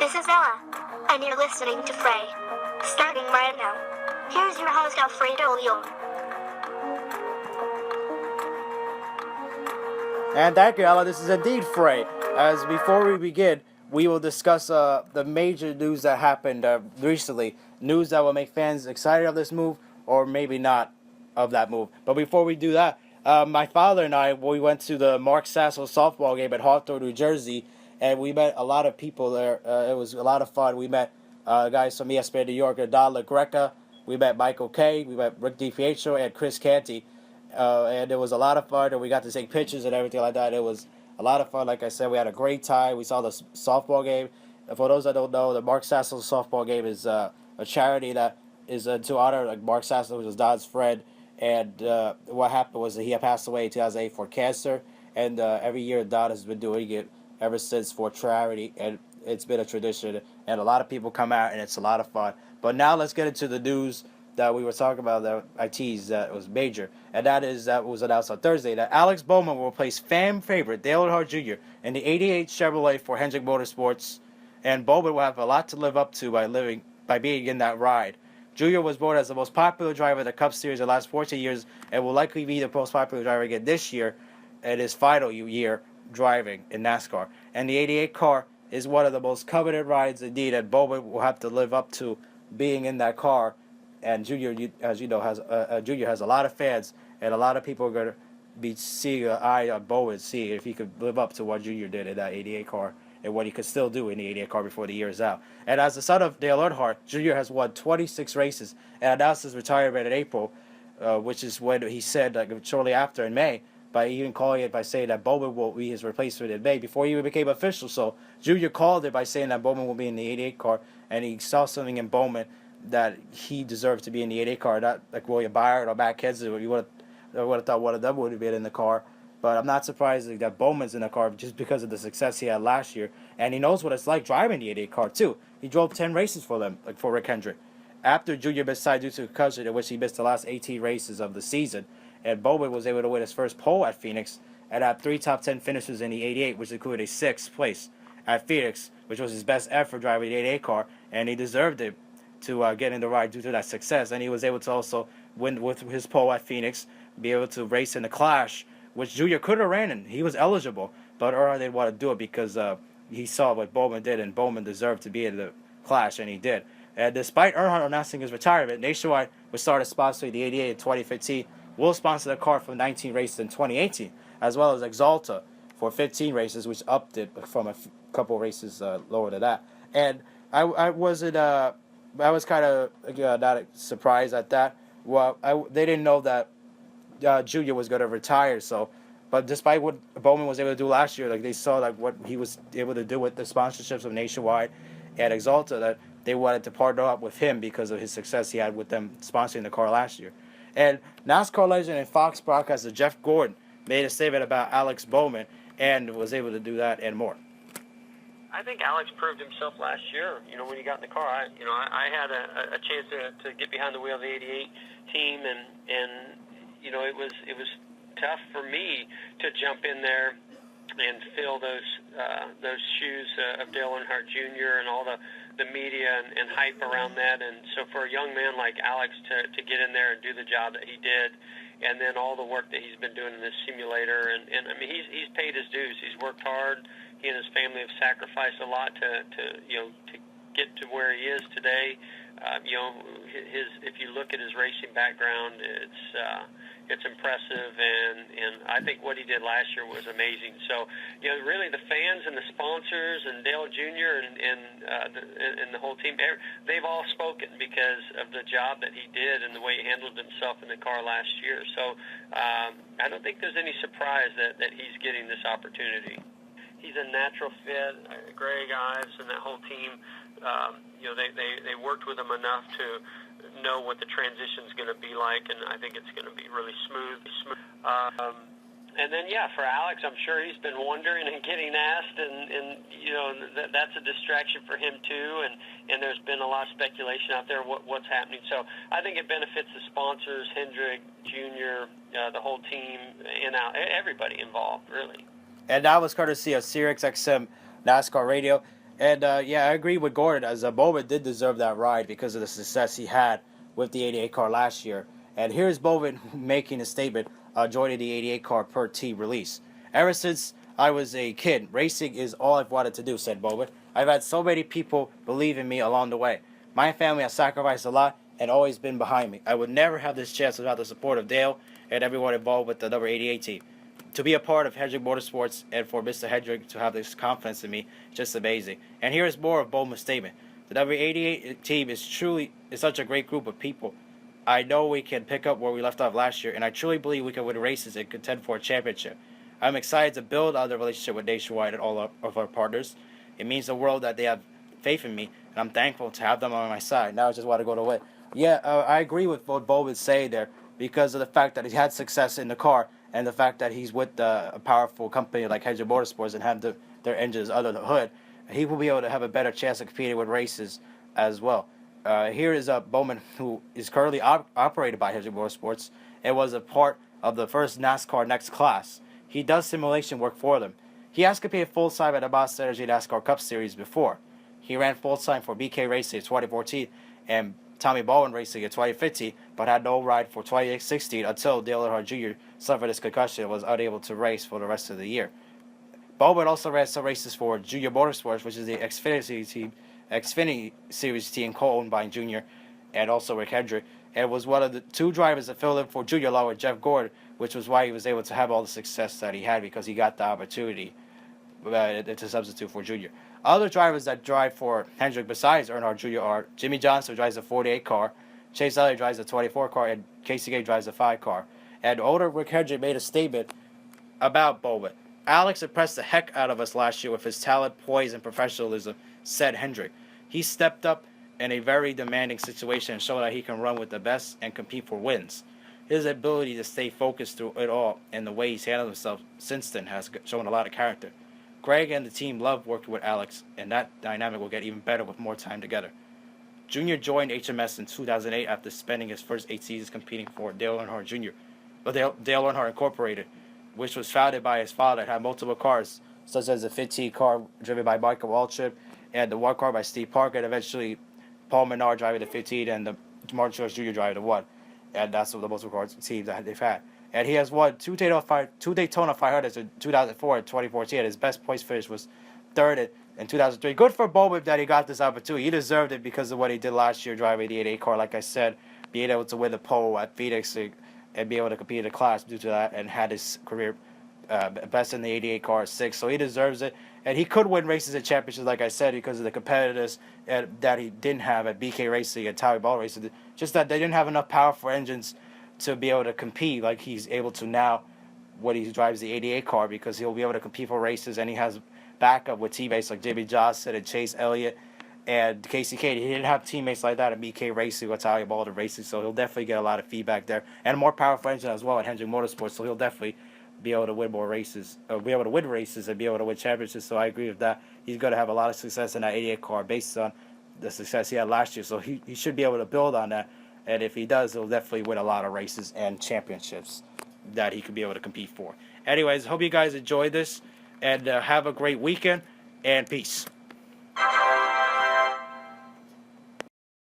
This is Ella, and you're listening to Frey. Starting right now. Here's your host, Alfredo Leon. And thank you, Ella. This is indeed Frey. As before we begin, we will discuss the major news that happened recently. News that will make fans excited of this move, or maybe not of that move. But before we do that, my father and I, we went to the Mark Sassel softball game at Hawthorne, New Jersey, and we met a lot of people there. It was a lot of fun. We met guys from ESPN New York, Don LaGreca. We met Michael Kay. We met Rick DiPietro and Chris Canty. And it was a lot of fun, and we got to take pictures and everything like that. It was a lot of fun. Like I said, we had a great time. We saw the softball game. And for those that don't know, the Mark Sassel softball game is a charity that is to honor like Mark Sassel, who was Don's friend. And what happened was that he had passed away in 2008 for cancer. And every year Don has been doing it ever since for charity. And it's been a tradition. And a lot of people come out, and it's a lot of fun. But now let's get into the news that we were talking about that I teased that was major. And that was announced on Thursday that Alex Bowman will replace fan favorite Dale Earnhardt Jr. in the 88 Chevrolet for Hendrick Motorsports. And Bowman will have a lot to live up to by being in that ride. Jr. was voted as the most popular driver in the Cup Series in the last 14 years and will likely be the most popular driver again this year in his final year driving in NASCAR. And the 88 car is one of the most coveted rides indeed, and Bowman will have to live up to being in that car. And Junior, as you know, Junior has a lot of fans, and a lot of people are going to be seeing an eye on Bowman, see if he could live up to what Junior did in that 88 car and what he could still do in the 88 car before the year is out. And as the son of Dale Earnhardt, Junior has won 26 races and announced his retirement in April, which is when he said shortly after in May, by even calling it by saying that Bowman will be his replacement in May before he even became official. So Junior called it by saying that Bowman will be in the 88 car, and he saw something in Bowman that he deserved to be in the 88 car, not like William Byron or Matt Kenseth. You would have thought one of them would have been in the car. But I'm not surprised that Bowman's in the car just because of the success he had last year. And he knows what it's like driving the 88 car, too. He drove 10 races for them, like for Rick Hendrick. After Junior missed time due to a concussion, in which he missed the last 18 races of the season, and Bowman was able to win his first pole at Phoenix and had 3 top 10 finishes in the 88, which included a 6th place at Phoenix, which was his best effort driving the 88 car, and he deserved it to get in the ride due to that success. And he was able to also win with his pole at Phoenix, be able to race in the Clash, which Junior could have ran in. He was eligible, but Earnhardt didn't want to do it because he saw what Bowman did, and Bowman deserved to be in the Clash, and he did. And despite Earnhardt announcing his retirement, Nationwide was started sponsoring the 88 in 2015, will sponsor the car for 19 races in 2018, as well as Exalta for 15 races, which upped it from a couple races lower than that. And I was kind of not surprised at that. Well, they didn't know that Junior was going to retire. So, but despite what Bowman was able to do last year, like they saw like what he was able to do with the sponsorships of Nationwide and Exalta, that they wanted to partner up with him because of his success he had with them sponsoring the car last year. And NASCAR legend and Fox broadcaster Jeff Gordon made a statement about Alex Bowman and was able to do that and more. I think Alex proved himself last year. When he got in the car, I had a chance to get behind the wheel of the '88 team, and it was tough for me to jump in there and fill those shoes of Dale Earnhardt Jr. and all the media and hype around that. And so for a young man like Alex to get in there and do the job that he did, and then all the work that he's been doing in this simulator, and I mean he's paid his dues. He's worked hard. He and his family have sacrificed a lot to get to where he is today. If you look at his racing background, it's impressive, and I think what he did last year was amazing. So, really the fans and the sponsors and Dale Jr. and the whole team, they've all spoken because of the job that he did and the way he handled himself in the car last year. So, I don't think there's any surprise that he's getting this opportunity. He's a natural fit. Greg Ives and that whole team, they worked with him enough to know what the transition's going to be like, and I think it's going to be really smooth. And then, for Alex, I'm sure he's been wondering and getting asked, and that's a distraction for him too. And there's been a lot of speculation out there what's happening. So I think it benefits the sponsors, Hendrick Jr., the whole team, and everybody involved, really. And that was courtesy of SiriusXM NASCAR Radio. And yeah, I agree with Gordon, as Bowman did deserve that ride because of the success he had with the 88 car last year. And here's Bowman making a statement joining the 88 car per team release. Ever since I was a kid, racing is all I've wanted to do, said Bowman. I've had so many people believe in me along the way. My family has sacrificed a lot and always been behind me. I would never have this chance without the support of Dale and everyone involved with the number 88 team. To be a part of Hendrick Motorsports and for Mr. Hendrick to have this confidence in me, just amazing. And here is more of Bowman's statement. The number 88 team is such a great group of people. I know we can pick up where we left off last year, and I truly believe we can win races and contend for a championship. I'm excited to build on the relationship with Nationwide and all of our partners. It means the world that they have faith in me, and I'm thankful to have them on my side. Now I just want to go to win. Yeah, I agree with what Bowman's saying there because of the fact that he's had success in the car and the fact that he's with a powerful company like Hendrick Motorsports and have their engines under the hood. He will be able to have a better chance of competing with races as well. Here is Bowman, who is currently operated by Hendrick Motorsports and was a part of the first NASCAR Next class. He does simulation work for them. He has competed full-time at the Monster Energy NASCAR Cup Series before. He ran full-time for BK Racing in 2014 and Tommy Baldwin Racing in 2015, but had no ride for 2016 until Dale Earnhardt Jr. suffered his concussion and was unable to race for the rest of the year. Bowman also ran some races for Junior Motorsports, which is the Xfinity Series team co-owned by Junior and also Rick Hendrick, and was one of the two drivers that filled in for Junior along with Jeff Gordon, which was why he was able to have all the success that he had because he got the opportunity to substitute for Junior. Other drivers that drive for Hendrick besides Earnhardt Jr. are Jimmy Johnson, who drives a 48 car, Chase Elliott drives a 24 car, and Casey Gay drives a 5 car. And owner Rick Hendrick made a statement about Bowman. Alex impressed the heck out of us last year with his talent, poise, and professionalism, said Hendrick. He stepped up in a very demanding situation and showed that he can run with the best and compete for wins. His ability to stay focused through it all and the way he's handled himself since then has shown a lot of character. Greg and the team love working with Alex, and that dynamic will get even better with more time together. Junior joined HMS in 2008 after spending his first 8 seasons competing for Dale Earnhardt Jr., Dale Earnhardt Incorporated, which was founded by his father and had multiple cars, such as the 15 car driven by Michael Waltrip and the 1 car by Steve Parker, and eventually Paul Menard driving the 15 and the Martin Truex Jr. driving the 1. And that's the multiple car teams that they've had. And he has won two Daytona 500s in 2004 and 2014. And his best points finish was 3rd in 2003. Good for Bowman that he got this opportunity. He deserved it because of what he did last year driving the 88 car. Like I said, being able to win the pole at Phoenix and be able to compete in the class due to that, and had his career best in the 88 car at 6. So he deserves it. And he could win races and championships, like I said, because of the competitiveness that he didn't have at BK Racing and Tommy Ball Racing. Just that they didn't have enough powerful engines to be able to compete like he's able to now when he drives the 88 car, because he'll be able to compete for races, and he has backup with teammates like Jimmy Johnson and Chase Elliott and Casey Cade. He didn't have teammates like that at BK Racing or Tommy Baldwin Racing, so he'll definitely get a lot of feedback there. And a more powerful engine as well at Hendrick Motorsports, so he'll definitely be able to win more races, or be able to win races and be able to win championships. So I agree with that. He's going to have a lot of success in that 88 car based on the success he had last year, so he should be able to build on that. And if he does, he'll definitely win a lot of races and championships that he could be able to compete for. Anyways, hope you guys enjoyed this, and have a great weekend, and peace.